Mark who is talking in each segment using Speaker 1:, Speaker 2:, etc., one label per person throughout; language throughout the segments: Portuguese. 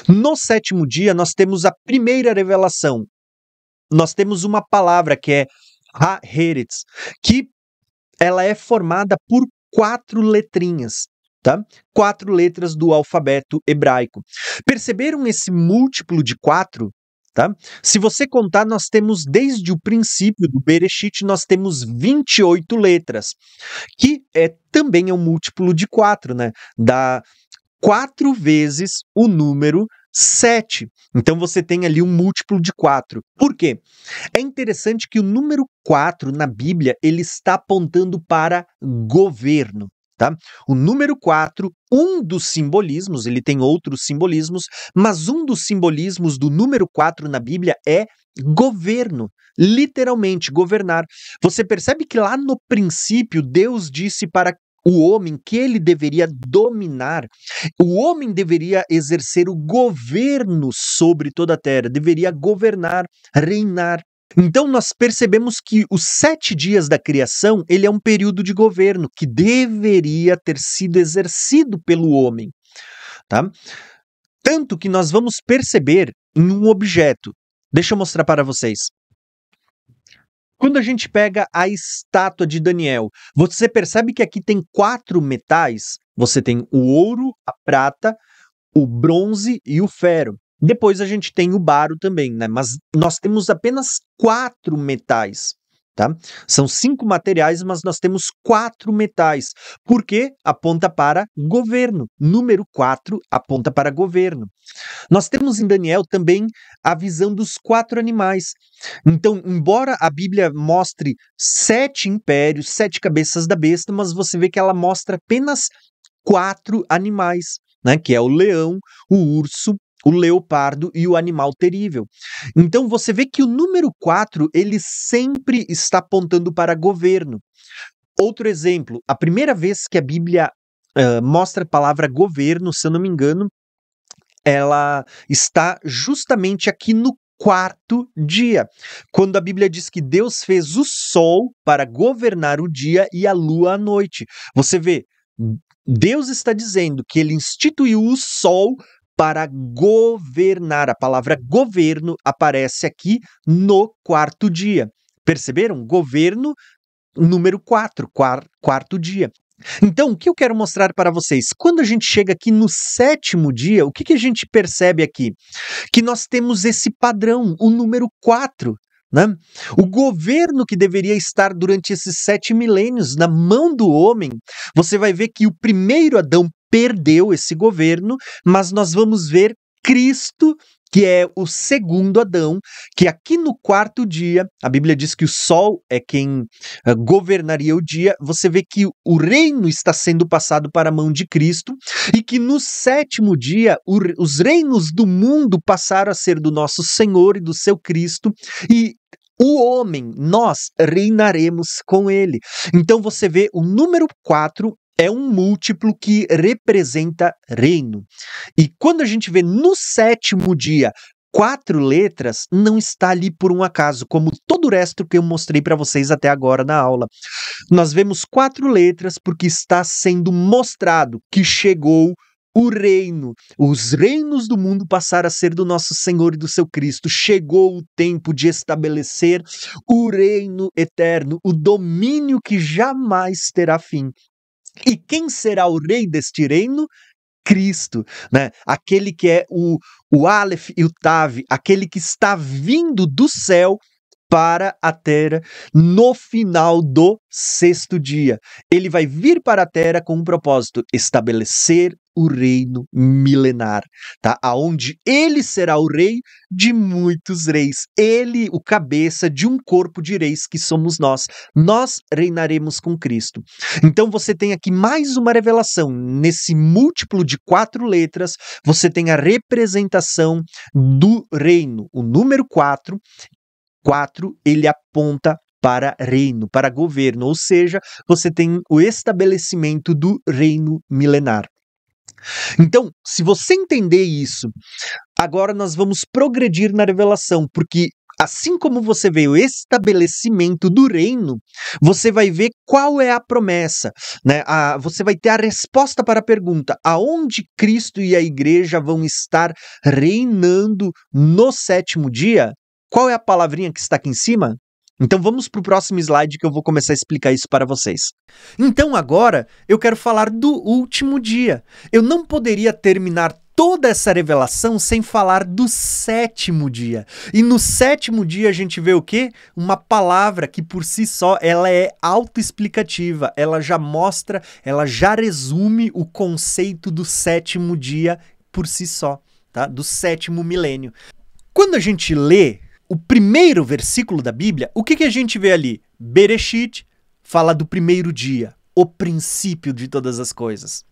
Speaker 1: No sétimo dia, nós temos a primeira revelação. Nós temos uma palavra que é Ha-Heretz, que ela é formada por 4 letrinhas, tá? 4 letras do alfabeto hebraico. Perceberam esse múltiplo de 4? Tá? Se você contar, nós temos desde o princípio do Bereshit, nós temos 28 letras, que também é um múltiplo de 4, né? Dá 4 vezes o número 7. Então você tem ali um múltiplo de 4. Por quê? É interessante que o número 4 na Bíblia, ele está apontando para governo. Tá? O número 4, um dos simbolismos, ele tem outros simbolismos, mas um dos simbolismos do número 4 na Bíblia é governo, literalmente governar. Você percebe que lá no princípio Deus disse para o homem que ele deveria dominar, o homem deveria exercer o governo sobre toda a terra, deveria governar, reinar. Então nós percebemos que os 7 dias da criação, ele é um período de governo que deveria ter sido exercido pelo homem, tá? Tanto que nós vamos perceber em um objeto. Deixa eu mostrar para vocês. Quando a gente pega a estátua de Daniel, você percebe que aqui tem 4 metais? Você tem o ouro, a prata, o bronze e o ferro. Depois a gente tem o baro também, né? Mas nós temos apenas 4 metais, tá? São 5 materiais, mas nós temos 4 metais. Porque aponta para governo. Número 4 aponta para governo. Nós temos em Daniel também a visão dos 4 animais. Então, embora a Bíblia mostre 7 impérios, 7 cabeças da besta, mas você vê que ela mostra apenas 4 animais, né? Que é o leão, o urso, o leopardo e o animal terível. Então você vê que o número 4, ele sempre está apontando para governo. Outro exemplo, a primeira vez que a Bíblia mostra a palavra governo, se eu não me engano, ela está justamente aqui no 4º dia, quando a Bíblia diz que Deus fez o sol para governar o dia e a lua à noite. Você vê, Deus está dizendo que ele instituiu o sol para governar. A palavra governo aparece aqui no 4º dia. Perceberam? Governo número 4, 4º dia. Então, o que eu quero mostrar para vocês? Quando a gente chega aqui no 7º dia, o que a gente percebe aqui? Que nós temos esse padrão, o número 4. Né? O governo que deveria estar durante esses 7 milênios na mão do homem, você vai ver que o primeiro Adão perdeu esse governo, mas nós vamos ver Cristo, que é o segundo Adão, que aqui no 4º dia, a Bíblia diz que o sol é quem governaria o dia. Você vê que o reino está sendo passado para a mão de Cristo e que no 7º dia os reinos do mundo passaram a ser do nosso Senhor e do seu Cristo, e o homem, nós reinaremos com ele. Então você vê o número 4 é um múltiplo que representa reino. E quando a gente vê no 7º dia 4 letras, não está ali por um acaso, como todo o resto que eu mostrei para vocês até agora na aula. Nós vemos 4 letras porque está sendo mostrado que chegou o reino. Os reinos do mundo passaram a ser do nosso Senhor e do seu Cristo. Chegou o tempo de estabelecer o reino eterno, o domínio que jamais terá fim. E quem será o rei deste reino? Cristo, né? Aquele que é o Aleph e o Tav, aquele que está vindo do céu para a terra no final do 6º dia. Ele vai vir para a terra com um propósito: estabelecer o reino milenar, tá? Aonde ele será o rei de muitos reis. Ele, o cabeça de um corpo de reis que somos nós. Nós reinaremos com Cristo. Então você tem aqui mais uma revelação. Nesse múltiplo de 4 letras, você tem a representação do reino. O número 4, ele aponta para reino, para governo, ou seja, você tem o estabelecimento do reino milenar. Então, se você entender isso, agora nós vamos progredir na revelação, porque Assim como você vê o estabelecimento do reino, você vai ver qual é a promessa, né? Você vai ter a resposta para a pergunta: aonde Cristo e a igreja vão estar reinando no sétimo dia? Qual é a palavrinha que está aqui em cima? Então vamos para o próximo slide que eu vou começar a explicar isso para vocês. Então agora eu quero falar do último dia. Eu não poderia terminar toda essa revelação sem falar do sétimo dia. E no sétimo dia a gente vê o quê? Uma palavra que por si só ela é autoexplicativa. Ela já mostra, ela já resume o conceito do sétimo dia por si só, tá? Do sétimo milênio. Quando a gente lê o primeiro versículo da Bíblia, o que a gente vê ali? Bereshit fala do primeiro dia, o princípio de todas as coisas.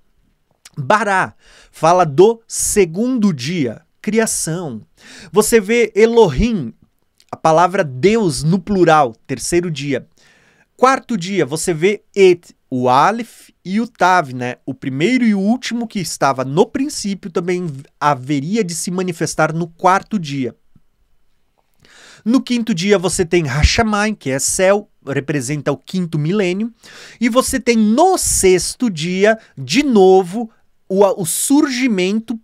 Speaker 1: Bará fala do segundo dia, criação. Você vê Elohim, a palavra Deus no plural, terceiro dia. Quarto dia, você vê Et, o Aleph e o Tav, né? O primeiro e o último que estava no princípio também haveria de se manifestar no quarto dia. No quinto dia você tem Hashamayim, que é céu, representa o quinto milênio. E você tem no sexto dia, de novo, o surgimento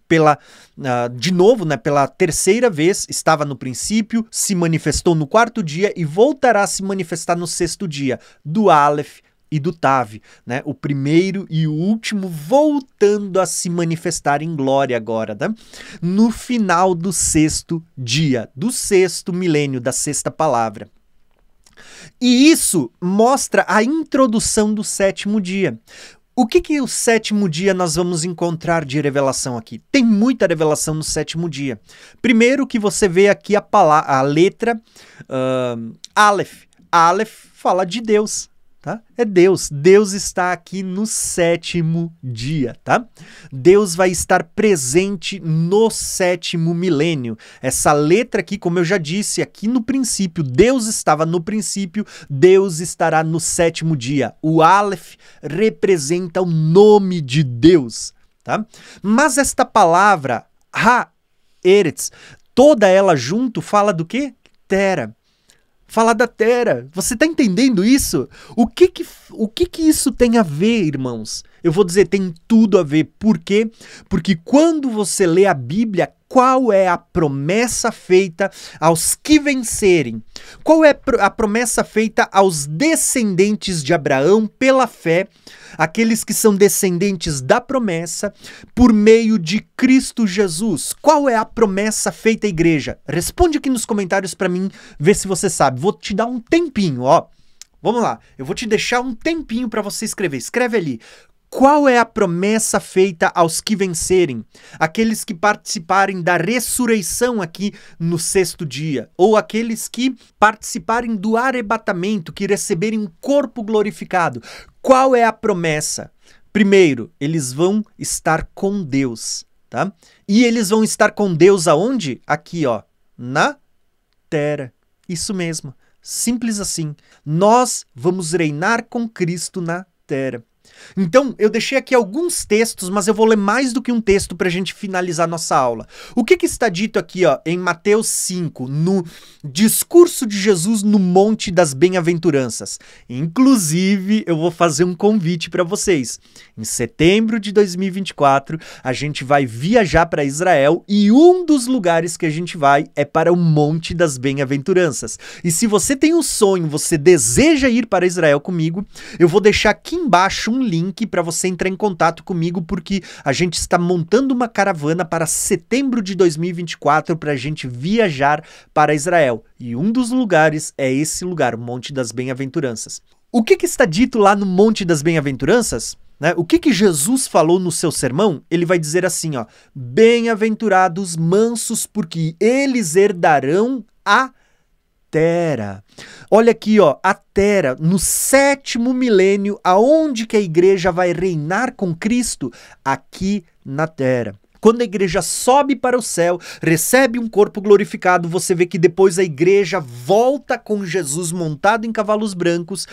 Speaker 1: de novo, né, pela terceira vez, estava no princípio, se manifestou no quarto dia e voltará a se manifestar no sexto dia, do Aleph e do Tav, né? O primeiro e o último voltando a se manifestar em glória agora, né? No final do sexto dia, do sexto milênio, da sexta palavra. E isso mostra a introdução do sétimo dia. O que o sétimo dia nós vamos encontrar de revelação aqui? Tem muita revelação no sétimo dia. Primeiro que você vê aqui a letra Aleph. Aleph fala de Deus. Tá? É Deus. Deus está aqui no sétimo dia, tá? Deus vai estar presente no sétimo milênio. Essa letra aqui, como eu já disse, aqui no princípio, Deus estava no princípio, Deus estará no sétimo dia. O Aleph representa o nome de Deus, tá? Mas esta palavra, Ha-Eretz, toda ela junto fala do quê? Terra. Falar da Terra. Você está entendendo isso? O que isso tem a ver, irmãos? Eu vou dizer, tem tudo a ver. Por quê? Porque quando você lê a Bíblia, qual é a promessa feita aos que vencerem? Qual é a promessa feita aos descendentes de Abraão pela fé, aqueles que são descendentes da promessa, por meio de Cristo Jesus? Qual é a promessa feita à igreja? Responde aqui nos comentários para mim, ver se você sabe. Vou te dar um tempinho, ó. Vamos lá, eu vou te deixar um tempinho para você escrever. Escreve ali. Qual é a promessa feita aos que vencerem? Aqueles que participarem da ressurreição aqui no sexto dia, ou aqueles que participarem do arrebatamento, que receberem um corpo glorificado. Qual é a promessa? Primeiro, eles vão estar com Deus, tá? E eles vão estar com Deus aonde? Aqui, ó, na terra. Isso mesmo, simples assim. Nós vamos reinar com Cristo na terra. Então, eu deixei aqui alguns textos, mas eu vou ler mais do que um texto para a gente finalizar nossa aula. O que está dito aqui, ó, em Mateus 5, no discurso de Jesus no Monte das Bem-aventuranças? Inclusive, eu vou fazer um convite para vocês. Em setembro de 2024, a gente vai viajar para Israel e um dos lugares que a gente vai é para o Monte das Bem-aventuranças. E se você tem um sonho, você deseja ir para Israel comigo, eu vou deixar aqui embaixo um link para você entrar em contato comigo, porque a gente está montando uma caravana para setembro de 2024 para a gente viajar para Israel. E um dos lugares é esse lugar, o Monte das Bem-aventuranças. O que está dito lá no Monte das Bem-aventuranças? Né? O que Jesus falou no seu sermão? Ele vai dizer assim, ó: bem-aventurados mansos, porque eles herdarão a terra. Olha aqui, ó, a terra, no sétimo milênio, aonde que a igreja vai reinar com Cristo? Aqui na terra. Quando a igreja sobe para o céu, recebe um corpo glorificado, você vê que depois a igreja volta com Jesus montado em cavalos brancos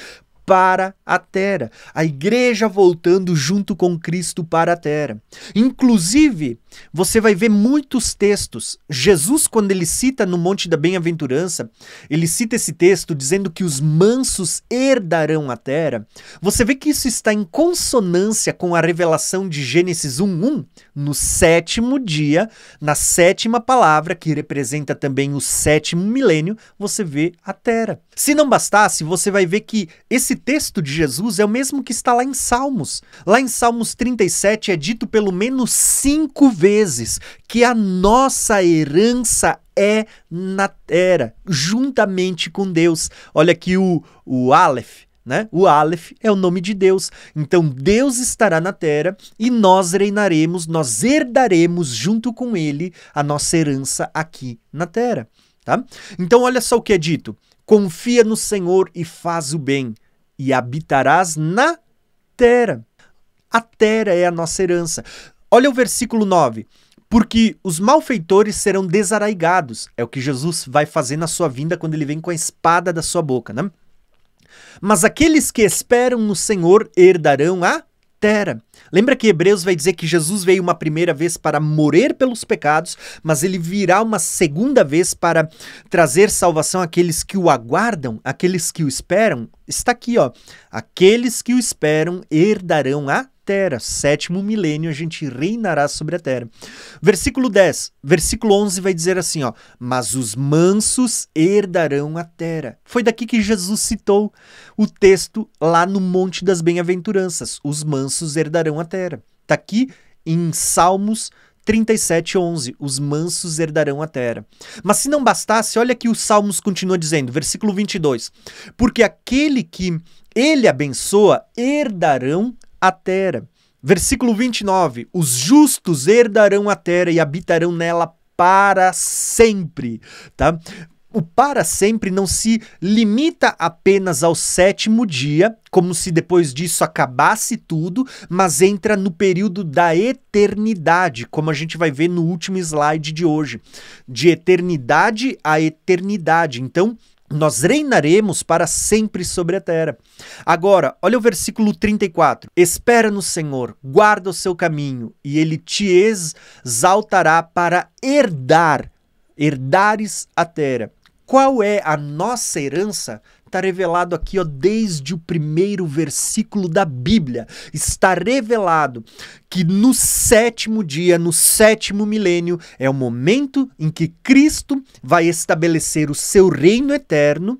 Speaker 1: para a terra. A igreja voltando junto com Cristo para a terra. Inclusive, você vai ver muitos textos. Jesus, quando ele cita no Monte da Bem-aventurança, ele cita esse texto dizendo que os mansos herdarão a terra. Você vê que isso está em consonância com a revelação de Gênesis 1:1. No sétimo dia, na sétima palavra, que representa também o sétimo milênio, você vê a terra. Se não bastasse, você vai ver que esse texto de Jesus é o mesmo que está lá em Salmos. Lá em Salmos 37 é dito pelo menos 5 vezes que a nossa herança é na terra, juntamente com Deus. Olha aqui o Aleph, né? O Aleph é o nome de Deus. Então Deus estará na terra e nós reinaremos, nós herdaremos junto com ele a nossa herança aqui na terra. Tá? Então olha só o que é dito. Confia no Senhor e faz o bem, e habitarás na terra. A terra é a nossa herança. Olha o versículo 9. Porque os malfeitores serão desarraigados. É o que Jesus vai fazer na sua vinda quando ele vem com a espada da sua boca, né? Mas aqueles que esperam no Senhor herdarão a terra. Lembra que Hebreus vai dizer que Jesus veio uma primeira vez para morrer pelos pecados, mas ele virá uma segunda vez para trazer salvação àqueles que o aguardam, àqueles que o esperam? Está aqui, ó. Aqueles que o esperam herdarão a terra. Sétimo milênio a gente reinará sobre a terra. Versículo 10, versículo 11 vai dizer assim, ó. Mas os mansos herdarão a terra. Foi daqui que Jesus citou o texto lá no Monte das Bem-aventuranças. Os mansos herdarão a terra. Está aqui em Salmos 37:11. Os mansos herdarão a terra. Mas se não bastasse, olha que os Salmos continua dizendo, versículo 22. Porque aquele que ele abençoa herdarão a terra. Versículo 29. Os justos herdarão a terra e habitarão nela para sempre. Tá? O para sempre não se limita apenas ao sétimo dia, como se depois disso acabasse tudo, mas entra no período da eternidade, como a gente vai ver no último slide de hoje. De eternidade a eternidade. Então, nós reinaremos para sempre sobre a terra. Agora, olha o versículo 34. Espera no Senhor, guarda o seu caminho, e ele te exaltará para herdares a terra. Qual é a nossa herança? Está revelado aqui, ó, desde o primeiro versículo da Bíblia. Está revelado que no sétimo dia, no sétimo milênio, é o momento em que Cristo vai estabelecer o seu reino eterno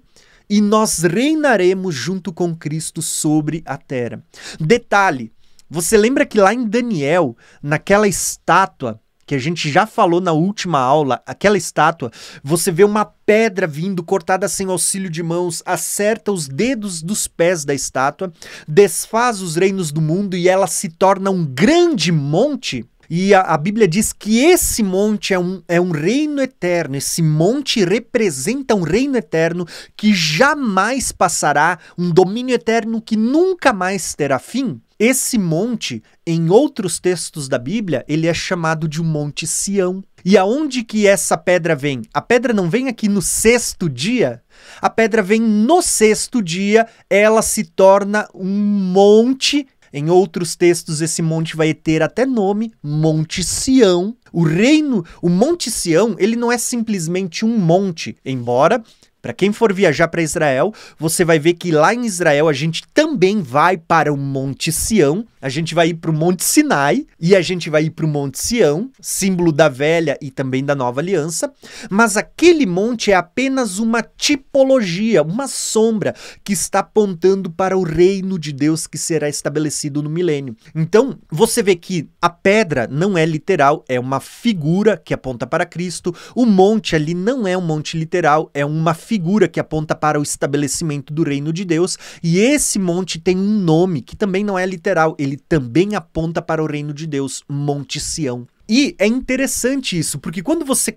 Speaker 1: e nós reinaremos junto com Cristo sobre a terra. Detalhe, você lembra que lá em Daniel, naquela estátua, que a gente já falou na última aula, aquela estátua, você vê uma pedra vindo cortada sem auxílio de mãos, acerta os dedos dos pés da estátua, desfaz os reinos do mundo e ela se torna um grande monte. E a Bíblia diz que esse monte é um reino eterno, esse monte representa um reino eterno que jamais passará, um domínio eterno que nunca mais terá fim. Esse monte, em outros textos da Bíblia, ele é chamado de um Monte Sião. E aonde que essa pedra vem? A pedra não vem aqui no sexto dia. A pedra vem no sexto dia, ela se torna um monte. Em outros textos, esse monte vai ter até nome, Monte Sião. O Monte Sião, ele não é simplesmente um monte, embora... Para quem for viajar para Israel, você vai ver que lá em Israel a gente também vai para o Monte Sião, a gente vai ir para o Monte Sinai e a gente vai ir para o Monte Sião, símbolo da velha e também da nova aliança, mas aquele monte é apenas uma tipologia, uma sombra que está apontando para o reino de Deus que será estabelecido no milênio. Então, você vê que a pedra não é literal, é uma figura que aponta para Cristo, o monte ali não é um monte literal, é uma figura que aponta para o estabelecimento do reino de Deus, e esse monte tem um nome que também não é literal, ele também aponta para o reino de Deus, Monte Sião. E é interessante isso, porque quando você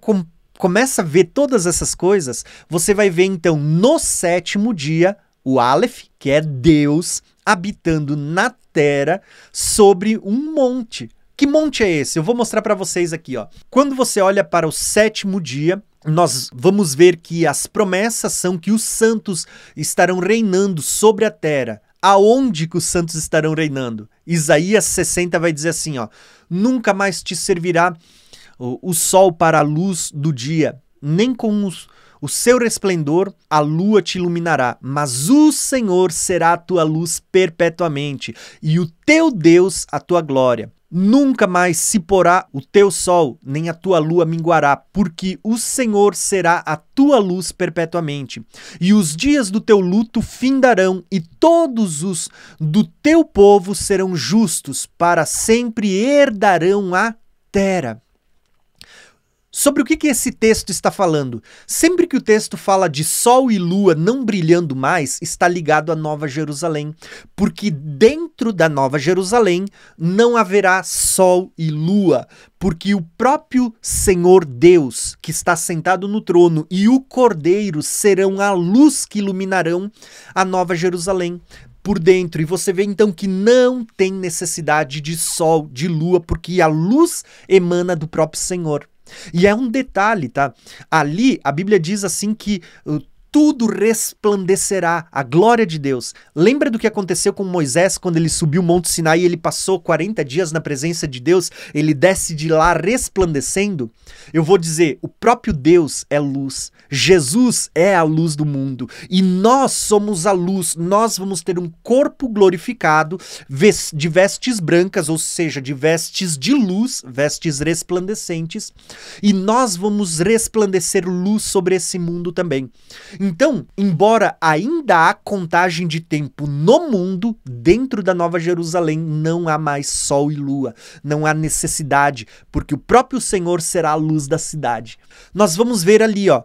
Speaker 1: começa a ver todas essas coisas, você vai ver então no sétimo dia o Aleph, que é Deus habitando na terra sobre um monte. Que monte é esse? Eu vou mostrar para vocês aqui, ó. Quando você olha para o sétimo dia, nós vamos ver que as promessas são que os santos estarão reinando sobre a terra. Aonde que os santos estarão reinando? Isaías 60 vai dizer assim, ó: nunca mais te servirá o sol para a luz do dia, nem com o seu resplendor a lua te iluminará, mas o Senhor será a tua luz perpetuamente, e o teu Deus a tua glória. Nunca mais se porá o teu sol, nem a tua lua minguará, porque o Senhor será a tua luz perpetuamente. E os dias do teu luto findarão, e todos os do teu povo serão justos, para sempre herdarão a terra. Sobre o que esse texto está falando? Sempre que o texto fala de sol e lua não brilhando mais, está ligado à Nova Jerusalém, porque dentro da Nova Jerusalém não haverá sol e lua, porque o próprio Senhor Deus, que está sentado no trono, e o Cordeiro serão a luz que iluminarão a Nova Jerusalém por dentro. E você vê então que não tem necessidade de sol, de lua, porque a luz emana do próprio Senhor. E é um detalhe, tá? Ali a Bíblia diz assim que tudo resplandecerá, a glória de Deus. Lembra do que aconteceu com Moisés quando ele subiu o Monte Sinai e ele passou 40 dias na presença de Deus? Ele desce de lá resplandecendo? Eu vou dizer, o próprio Deus é luz. Jesus é a luz do mundo. E nós somos a luz. Nós vamos ter um corpo glorificado de vestes brancas, ou seja, de vestes de luz, vestes resplandecentes. E nós vamos resplandecer luz sobre esse mundo também. Então, embora ainda há contagem de tempo no mundo, dentro da Nova Jerusalém não há mais sol e lua, não há necessidade, porque o próprio Senhor será a luz da cidade. Nós vamos ver ali, ó,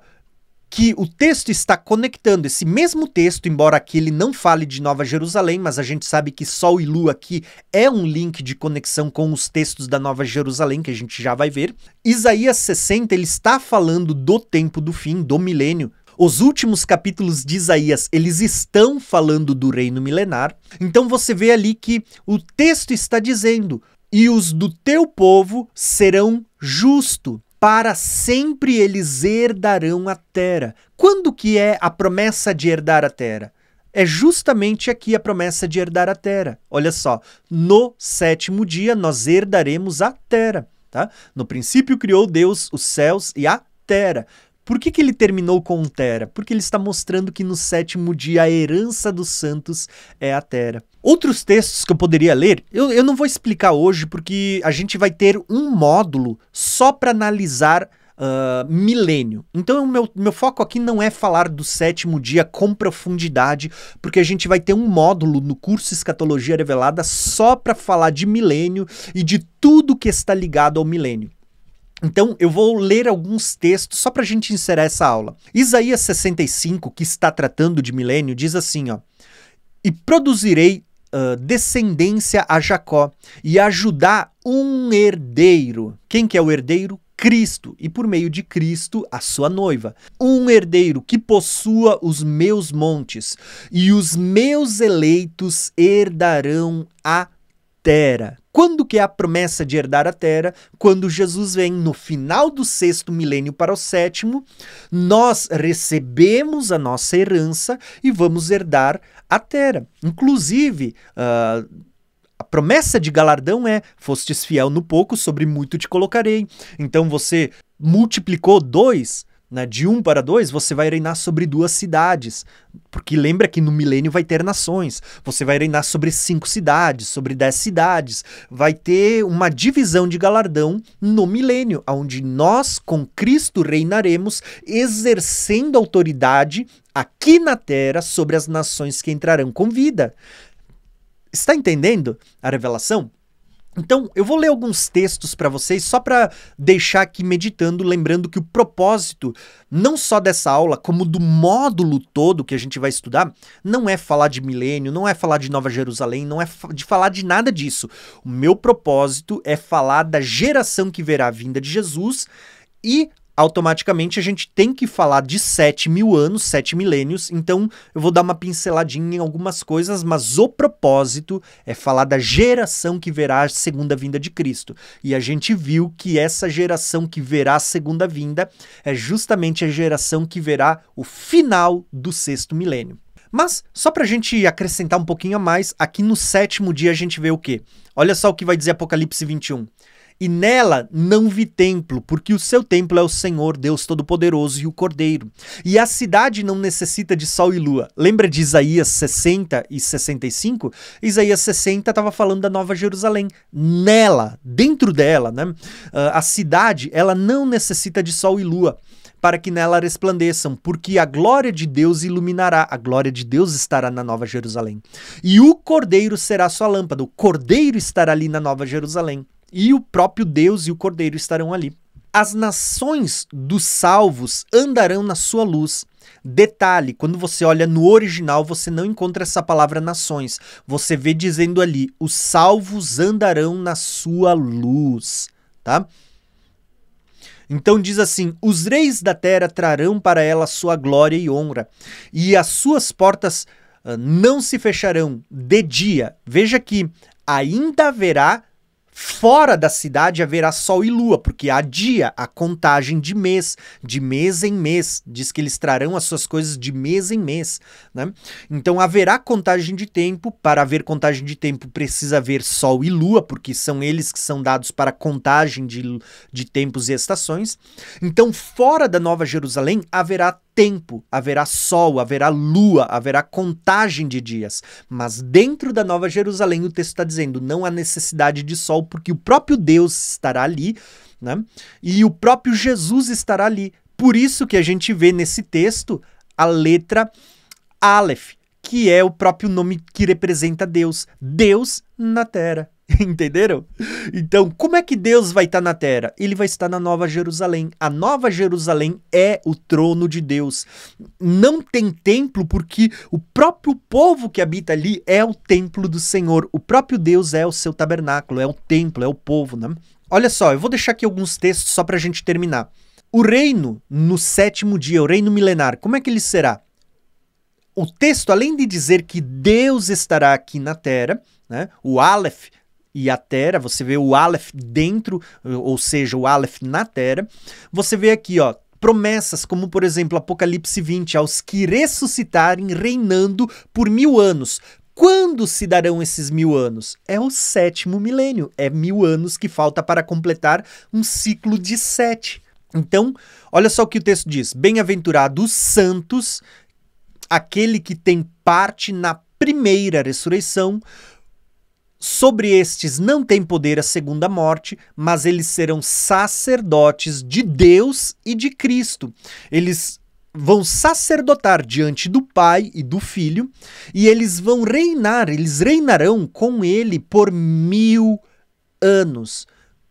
Speaker 1: que o texto está conectando esse mesmo texto, embora aqui ele não fale de Nova Jerusalém, mas a gente sabe que sol e lua aqui é um link de conexão com os textos da Nova Jerusalém, que a gente já vai ver. Isaías 60, ele está falando do tempo do fim, do milênio. Os últimos capítulos de Isaías, eles estão falando do reino milenar. Então você vê ali que o texto está dizendo: e os do teu povo serão justos, para sempre eles herdarão a terra. Quando que é a promessa de herdar a terra? É justamente aqui a promessa de herdar a terra. Olha só, no sétimo dia nós herdaremos a terra. Tá? No princípio criou Deus os céus e a terra. Por que ele terminou com terra? Porque ele está mostrando que no sétimo dia a herança dos santos é a terra. Outros textos que eu poderia ler, eu não vou explicar hoje, porque a gente vai ter um módulo só para analisar milênio. Então meu foco aqui não é falar do sétimo dia com profundidade, porque a gente vai ter um módulo no curso Escatologia Revelada só para falar de milênio e de tudo que está ligado ao milênio. Então, eu vou ler alguns textos só para a gente encerrar essa aula. Isaías 65, que está tratando de milênio, diz assim, ó: e produzirei descendência a Jacó, e a Judá um herdeiro. Quem que é o herdeiro? Cristo, e por meio de Cristo, a sua noiva. Um herdeiro que possua os meus montes, e os meus eleitos herdarão a terra. Quando que é a promessa de herdar a terra? Quando Jesus vem no final do sexto milênio para o sétimo, nós recebemos a nossa herança e vamos herdar a terra. Inclusive, a promessa de galardão é: fostes fiel no pouco, sobre muito te colocarei. Então você multiplicou 2, né, de 1 para 2, você vai reinar sobre 2 cidades. Porque lembra que no milênio vai ter nações. Você vai reinar sobre 5 cidades, sobre 10 cidades. Vai ter uma divisão de galardão no milênio, onde nós com Cristo reinaremos, exercendo autoridade aqui na terra sobre as nações que entrarão com vida. Está entendendo a revelação? Então, eu vou ler alguns textos para vocês, só para deixar aqui meditando, lembrando que o propósito, não só dessa aula, como do módulo todo que a gente vai estudar, não é falar de milênio, não é falar de Nova Jerusalém, não é de falar de nada disso. O meu propósito é falar da geração que verá a vinda de Jesus e automaticamente a gente tem que falar de 7.000 anos, 7 milênios, então eu vou dar uma pinceladinha em algumas coisas, mas o propósito é falar da geração que verá a segunda vinda de Cristo. E a gente viu que essa geração que verá a segunda vinda é justamente a geração que verá o final do 6º milênio. Mas, só para a gente acrescentar um pouquinho a mais, aqui no 7º dia a gente vê o quê? Olha só o que vai dizer Apocalipse 21. E nela não vi templo, porque o seu templo é o Senhor, Deus Todo-Poderoso e o Cordeiro. E a cidade não necessita de sol e lua. Lembra de Isaías 60 e 65? Isaías 60 estava falando da Nova Jerusalém. Nela, dentro dela, né? A cidade, ela não necessita de sol e lua, para que nela resplandeçam, porque a glória de Deus iluminará, a glória de Deus estará na Nova Jerusalém. E o Cordeiro será sua lâmpada, o Cordeiro estará ali na Nova Jerusalém. E o próprio Deus e o Cordeiro estarão ali. As nações dos salvos andarão na sua luz. Detalhe, quando você olha no original, você não encontra essa palavra nações. Você vê dizendo ali, os salvos andarão na sua luz, tá? Então diz assim, os reis da terra trarão para ela sua glória e honra, e as suas portas não se fecharão de dia. Veja que ainda haverá, fora da cidade haverá sol e lua, porque há dia, a contagem de mês em mês. Diz que eles trarão as suas coisas de mês em mês, né? Então haverá contagem de tempo. Para haver contagem de tempo precisa haver sol e lua, porque são eles que são dados para contagem de tempos e estações. Então fora da Nova Jerusalém haverá tempo, haverá sol, haverá lua, haverá contagem de dias. Mas dentro da Nova Jerusalém o texto está dizendo, não há necessidade de sol, porque o próprio Deus estará ali, né? E o próprio Jesus estará ali. Por isso que a gente vê nesse texto a letra Aleph, que é o próprio nome que representa Deus. Deus na terra. Entenderam? Então, como é que Deus vai estar na terra? Ele vai estar na Nova Jerusalém. A Nova Jerusalém é o trono de Deus. Não tem templo porque o próprio povo que habita ali é o templo do Senhor. O próprio Deus é o seu tabernáculo, é o templo, é o povo, né? Olha só, eu vou deixar aqui alguns textos só para a gente terminar. O reino no 7º dia, o reino milenar, como é que ele será? O texto, além de dizer que Deus estará aqui na terra, né? O Aleph e a terra, você vê o Aleph dentro, ou seja, o Aleph na terra. Você vê aqui, ó, promessas como, por exemplo, Apocalipse 20, aos que ressuscitarem reinando por 1000 anos. Quando se darão esses 1000 anos? É o 7º milênio, é 1000 anos que falta para completar um ciclo de 7. Então, olha só o que o texto diz, bem-aventurados os santos, aquele que tem parte na primeira ressurreição. Sobre estes não tem poder a segunda morte, mas eles serão sacerdotes de Deus e de Cristo. Eles vão sacerdotar diante do Pai e do Filho, e eles vão reinar, eles reinarão com ele por 1000 anos.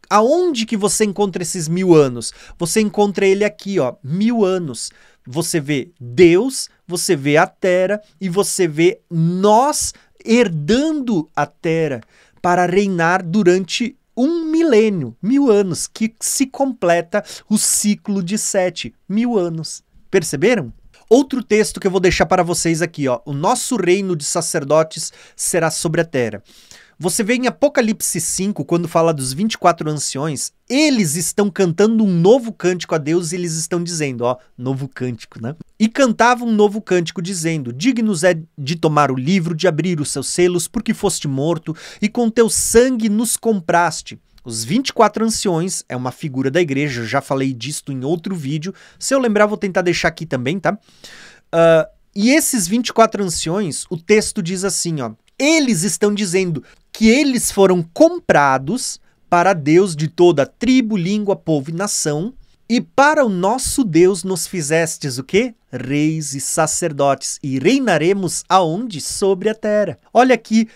Speaker 1: Aonde que você encontra esses 1000 anos? Você encontra ele aqui, ó, 1000 anos. Você vê Deus, você vê a terra e você vê nós herdando a terra para reinar durante 1 milênio, 1000 anos, que se completa o ciclo de 7, 1000 anos. Perceberam? Outro texto que eu vou deixar para vocês aqui, ó, o nosso reino de sacerdotes será sobre a terra. Você vê em Apocalipse 5, quando fala dos 24 anciões, eles estão cantando um novo cântico a Deus e eles estão dizendo, ó, novo cântico, né? E cantavam um novo cântico dizendo, dignos é de tomar o livro, de abrir os seus selos, porque foste morto e com teu sangue nos compraste. Os 24 anciões é uma figura da igreja, eu já falei disto em outro vídeo. Se eu lembrar, vou tentar deixar aqui também, tá? E esses 24 anciões, o texto diz assim, ó, eles estão dizendo que eles foram comprados para Deus de toda tribo, língua, povo e nação, e para o nosso Deus nos fizestes o quê? Reis e sacerdotes, e reinaremos aonde? Sobre a terra. Olha aqui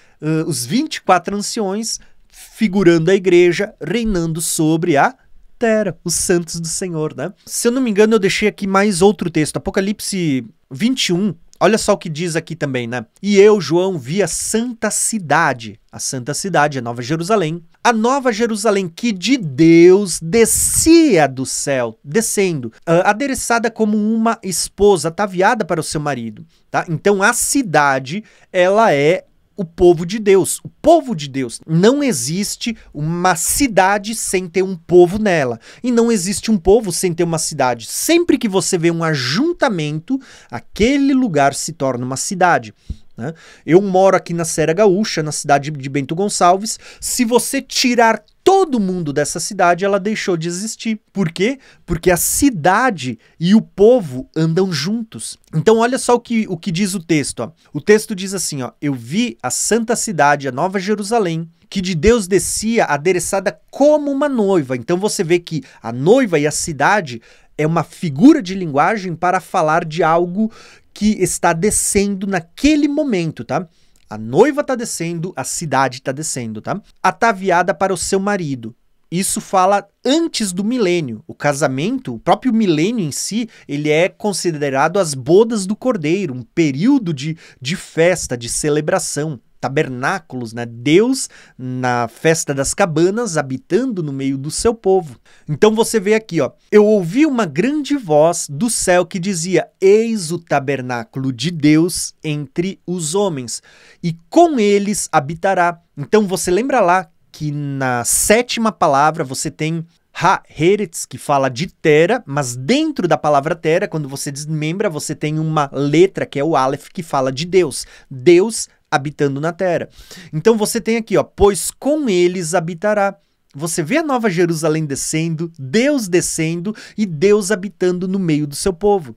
Speaker 1: os 24 anciões figurando a igreja, reinando sobre a terra, os santos do Senhor, né? Se eu não me engano, eu deixei aqui mais outro texto, Apocalipse 21, Olha só o que diz aqui também, né? E eu, João, vi a santa cidade, a Nova Jerusalém, a Nova Jerusalém que de Deus descia do céu, descendo, adereçada como uma esposa ataviada para o seu marido, tá? Então a cidade, ela é o povo de Deus. O povo de Deus. Não existe uma cidade sem ter um povo nela. E não existe um povo sem ter uma cidade. Sempre que você vê um ajuntamento, aquele lugar se torna uma cidade. Né? Eu moro aqui na Serra Gaúcha, na cidade de Bento Gonçalves. Se você tirar todo mundo dessa cidade, ela deixou de existir. Por quê? Porque a cidade e o povo andam juntos. Então olha só o que diz o texto. Ó. O texto diz assim, ó, eu vi a santa cidade, a Nova Jerusalém, que de Deus descia adereçada como uma noiva. Então você vê que a noiva e a cidade é uma figura de linguagem para falar de algo que está descendo naquele momento, tá? A noiva está descendo, a cidade está descendo, tá? Ataviada para o seu marido. Isso fala antes do milênio. O casamento, o próprio milênio em si, ele é considerado as bodas do Cordeiro, um período de festa, de celebração. Tabernáculos, né? Deus na festa das cabanas, habitando no meio do seu povo. Então você vê aqui, ó, eu ouvi uma grande voz do céu que dizia, eis o tabernáculo de Deus entre os homens, e com eles habitará. Então você lembra lá que na 7ª palavra você tem Ha-Heretz, que fala de terra, mas dentro da palavra terra, quando você desmembra, você tem uma letra, que é o Aleph, que fala de Deus. Deus habitando na terra. Então você tem aqui, ó, pois com eles habitará. Você vê a Nova Jerusalém descendo, Deus descendo e Deus habitando no meio do seu povo.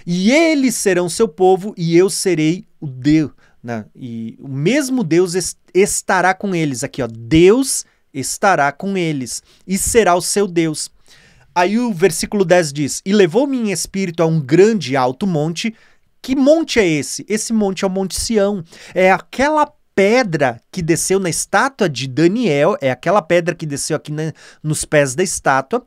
Speaker 1: E eles serão seu povo e eu serei o Deus. Né? E o mesmo Deus estará com eles. Aqui, ó, Deus estará com eles e será o seu Deus. Aí o versículo 10 diz, e levou-me em espírito a um grande e alto monte. Que monte é esse? Esse monte é o Monte Sião. É aquela pedra que desceu na estátua de Daniel, é aquela pedra que desceu aqui nos pés da estátua.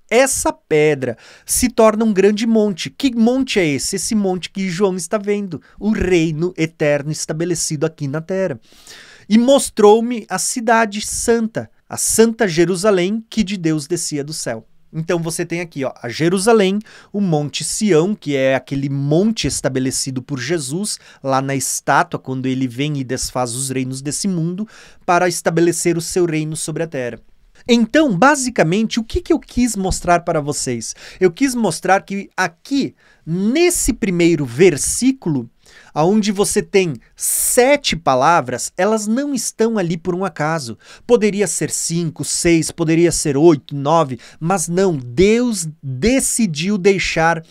Speaker 1: Essa pedra se torna um grande monte. Que monte é esse? Esse monte que João está vendo. O reino eterno estabelecido aqui na terra. E mostrou-me a cidade santa, a Santa Jerusalém, que de Deus descia do céu. Então você tem aqui, ó, a Jerusalém, o Monte Sião, que é aquele monte estabelecido por Jesus, lá na estátua, quando ele vem e desfaz os reinos desse mundo, para estabelecer o seu reino sobre a terra. Então, basicamente, o que eu quis mostrar para vocês? Eu quis mostrar que aqui, nesse primeiro versículo, onde você tem 7 palavras, elas não estão ali por um acaso. Poderia ser 5, 6, poderia ser 8, 9, mas não, Deus decidiu deixar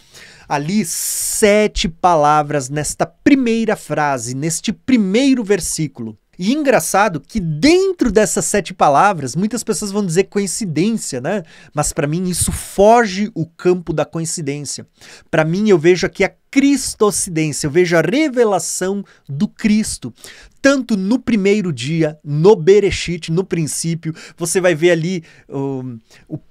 Speaker 1: ali 7 palavras nesta primeira frase, neste primeiro versículo. E engraçado que dentro dessas 7 palavras, muitas pessoas vão dizer coincidência, né? Mas para mim isso foge o campo da coincidência. Para mim eu vejo aqui a cristocidência, eu vejo a revelação do Cristo. Tanto no primeiro dia, no Bereshit, no princípio, você vai ver ali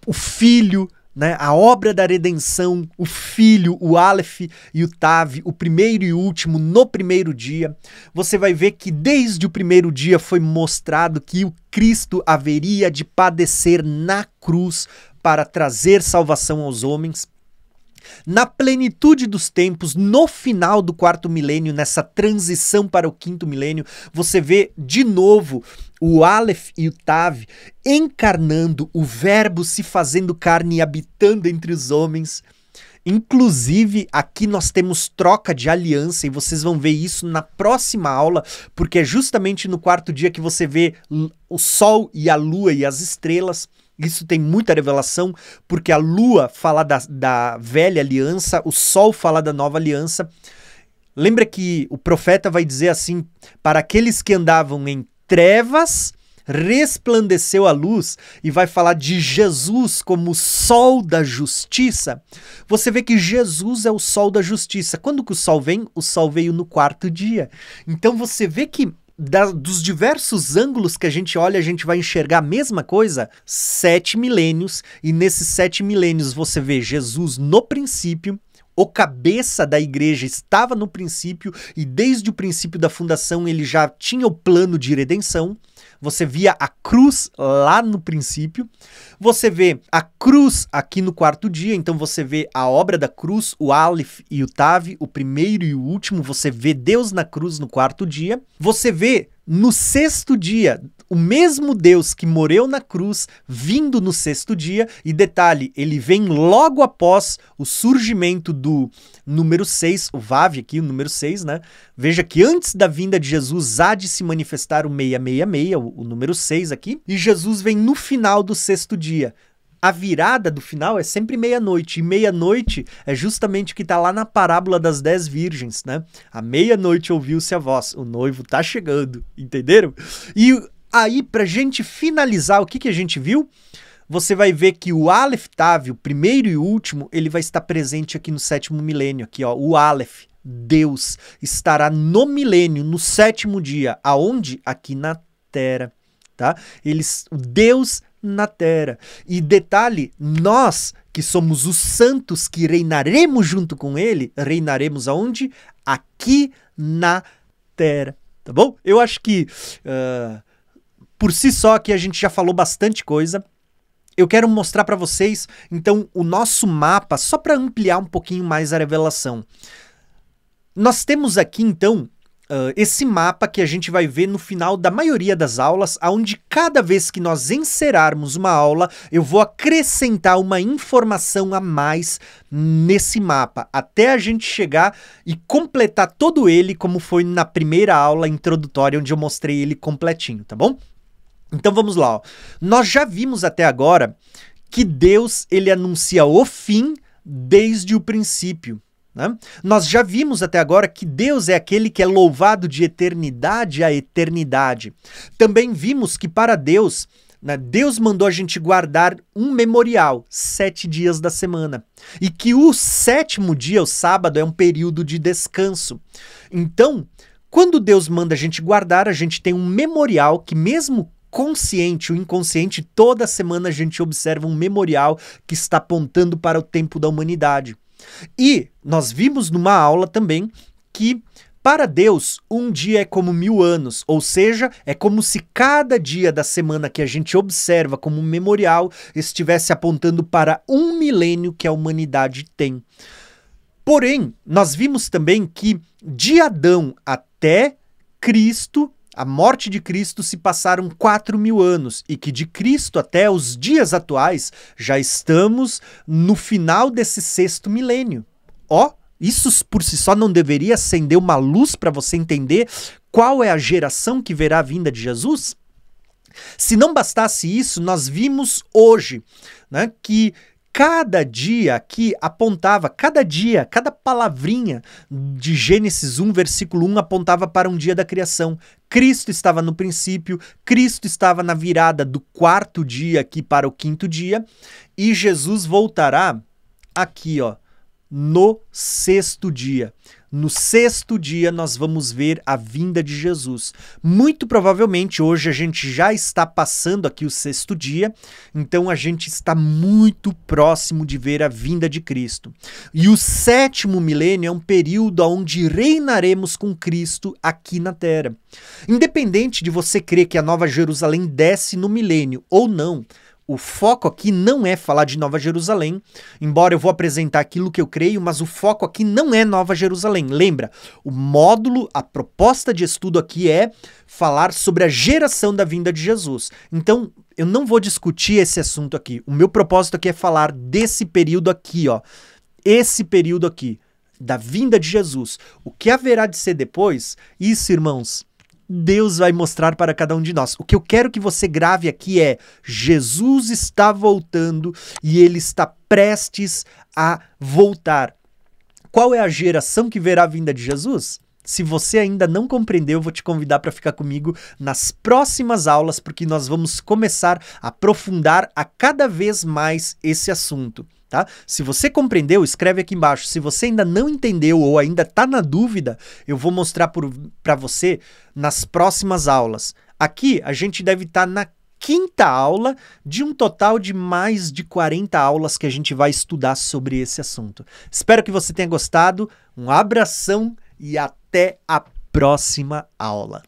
Speaker 1: o Filho, né? A obra da redenção, o Filho, o Aleph e o Tav, o primeiro e o último no primeiro dia. Você vai ver que desde o primeiro dia foi mostrado que o Cristo haveria de padecer na cruz para trazer salvação aos homens. Na plenitude dos tempos, no final do 4º milênio, nessa transição para o 5º milênio, você vê de novo o Aleph e o Tav encarnando, o verbo se fazendo carne e habitando entre os homens. Inclusive, aqui nós temos troca de aliança e vocês vão ver isso na próxima aula, porque é justamente no 4º dia que você vê o sol e a lua e as estrelas. Isso tem muita revelação, porque a lua fala da velha aliança, o sol fala da nova aliança. Lembra que o profeta vai dizer assim, para aqueles que andavam em trevas, resplandeceu a luz, e vai falar de Jesus como o sol da justiça. Você vê que Jesus é o sol da justiça. Quando que o sol vem? O sol veio no 4º dia. Então você vê que dos diversos ângulos que a gente olha, a gente vai enxergar a mesma coisa, 7 milênios, e nesses 7 milênios você vê Jesus no princípio, o cabeça da igreja estava no princípio e desde o princípio da fundação ele já tinha o plano de redenção. Você via a cruz lá no princípio. Você vê a cruz aqui no quarto dia, então você vê a obra da cruz, o Aleph e o Tav, o primeiro e o último. Você vê Deus na cruz no quarto dia. Você vê no sexto dia o mesmo Deus que morreu na cruz vindo no sexto dia. E detalhe, ele vem logo após o surgimento do número 6, o Vav aqui, o número 6, né? Veja que antes da vinda de Jesus há de se manifestar o 666, o número 6 aqui, e Jesus vem no final do sexto dia. A virada do final é sempre meia-noite, e meia-noite é justamente o que está lá na parábola das 10 virgens, né? À meia-noite ouviu-se a voz, o noivo tá chegando, entenderam? E aí, pra gente finalizar, o que a gente viu? Você vai ver que o Aleph Tav, o primeiro e o último, ele vai estar presente aqui no sétimo milênio, aqui ó, o Aleph, Deus, estará no milênio, no sétimo dia, aonde? Aqui na Terra, tá? Deus na Terra. E detalhe, nós que somos os santos que reinaremos junto com ele, reinaremos aonde? Aqui na Terra, tá bom? Eu acho que por si só aqui a gente já falou bastante coisa. Eu quero mostrar para vocês, então, o nosso mapa, só para ampliar um pouquinho mais a revelação. Nós temos aqui, então, esse mapa que a gente vai ver no final da maioria das aulas, onde cada vez que nós encerrarmos uma aula, eu vou acrescentar uma informação a mais nesse mapa, até a gente chegar e completar todo ele, como foi na primeira aula introdutória, onde eu mostrei ele completinho, tá bom? Então vamos lá, ó. Nós já vimos até agora que Deus ele anuncia o fim desde o princípio. Né? Nós já vimos até agora que Deus é aquele que é louvado de eternidade a eternidade. Também vimos que para Deus, né, Deus mandou a gente guardar um memorial, 7 dias da semana. E que o sétimo dia, o sábado, é um período de descanso. Então, quando Deus manda a gente guardar, a gente tem um memorial que mesmo consciente ou inconsciente, toda semana a gente observa um memorial que está apontando para o tempo da humanidade. E nós vimos numa aula também que para Deus um dia é como 1000 anos, ou seja, é como se cada dia da semana que a gente observa como um memorial estivesse apontando para um milênio que a humanidade tem. Porém, nós vimos também que de Adão até Cristo, a morte de Cristo, se passaram 4000 anos e que de Cristo até os dias atuais já estamos no final desse sexto milênio. Ó, isso por si só não deveria acender uma luz para você entender qual é a geração que verá a vinda de Jesus? Se não bastasse isso, nós vimos hoje, né, que cada dia aqui apontava, cada dia, cada palavrinha de Gênesis 1, versículo 1 apontava para um dia da criação. Cristo estava no princípio, Cristo estava na virada do quarto dia aqui para o quinto dia, e Jesus voltará aqui, ó, no sexto dia. No sexto dia nós vamos ver a vinda de Jesus. Muito provavelmente hoje a gente já está passando aqui o sexto dia, então a gente está muito próximo de ver a vinda de Cristo. E o sétimo milênio é um período onde reinaremos com Cristo aqui na Terra. Independente de você crer que a Nova Jerusalém desce no milênio ou não, o foco aqui não é falar de Nova Jerusalém, embora eu vou apresentar aquilo que eu creio, mas o foco aqui não é Nova Jerusalém. Lembra, o módulo, a proposta de estudo aqui é falar sobre a geração da vinda de Jesus. Então, eu não vou discutir esse assunto aqui. O meu propósito aqui é falar desse período aqui, ó. Esse período aqui, da vinda de Jesus. O que haverá de ser depois? Isso, irmãos, Deus vai mostrar para cada um de nós. O que eu quero que você grave aqui é: Jesus está voltando e ele está prestes a voltar. Qual é a geração que verá a vinda de Jesus? Se você ainda não compreendeu, eu vou te convidar para ficar comigo nas próximas aulas, porque nós vamos começar a aprofundar a cada vez mais esse assunto. Tá? Se você compreendeu, escreve aqui embaixo. Se você ainda não entendeu ou ainda está na dúvida, eu vou mostrar para você nas próximas aulas. Aqui a gente deve estar na quinta aula de um total de mais de 40 aulas que a gente vai estudar sobre esse assunto. Espero que você tenha gostado, um abração e até a próxima aula.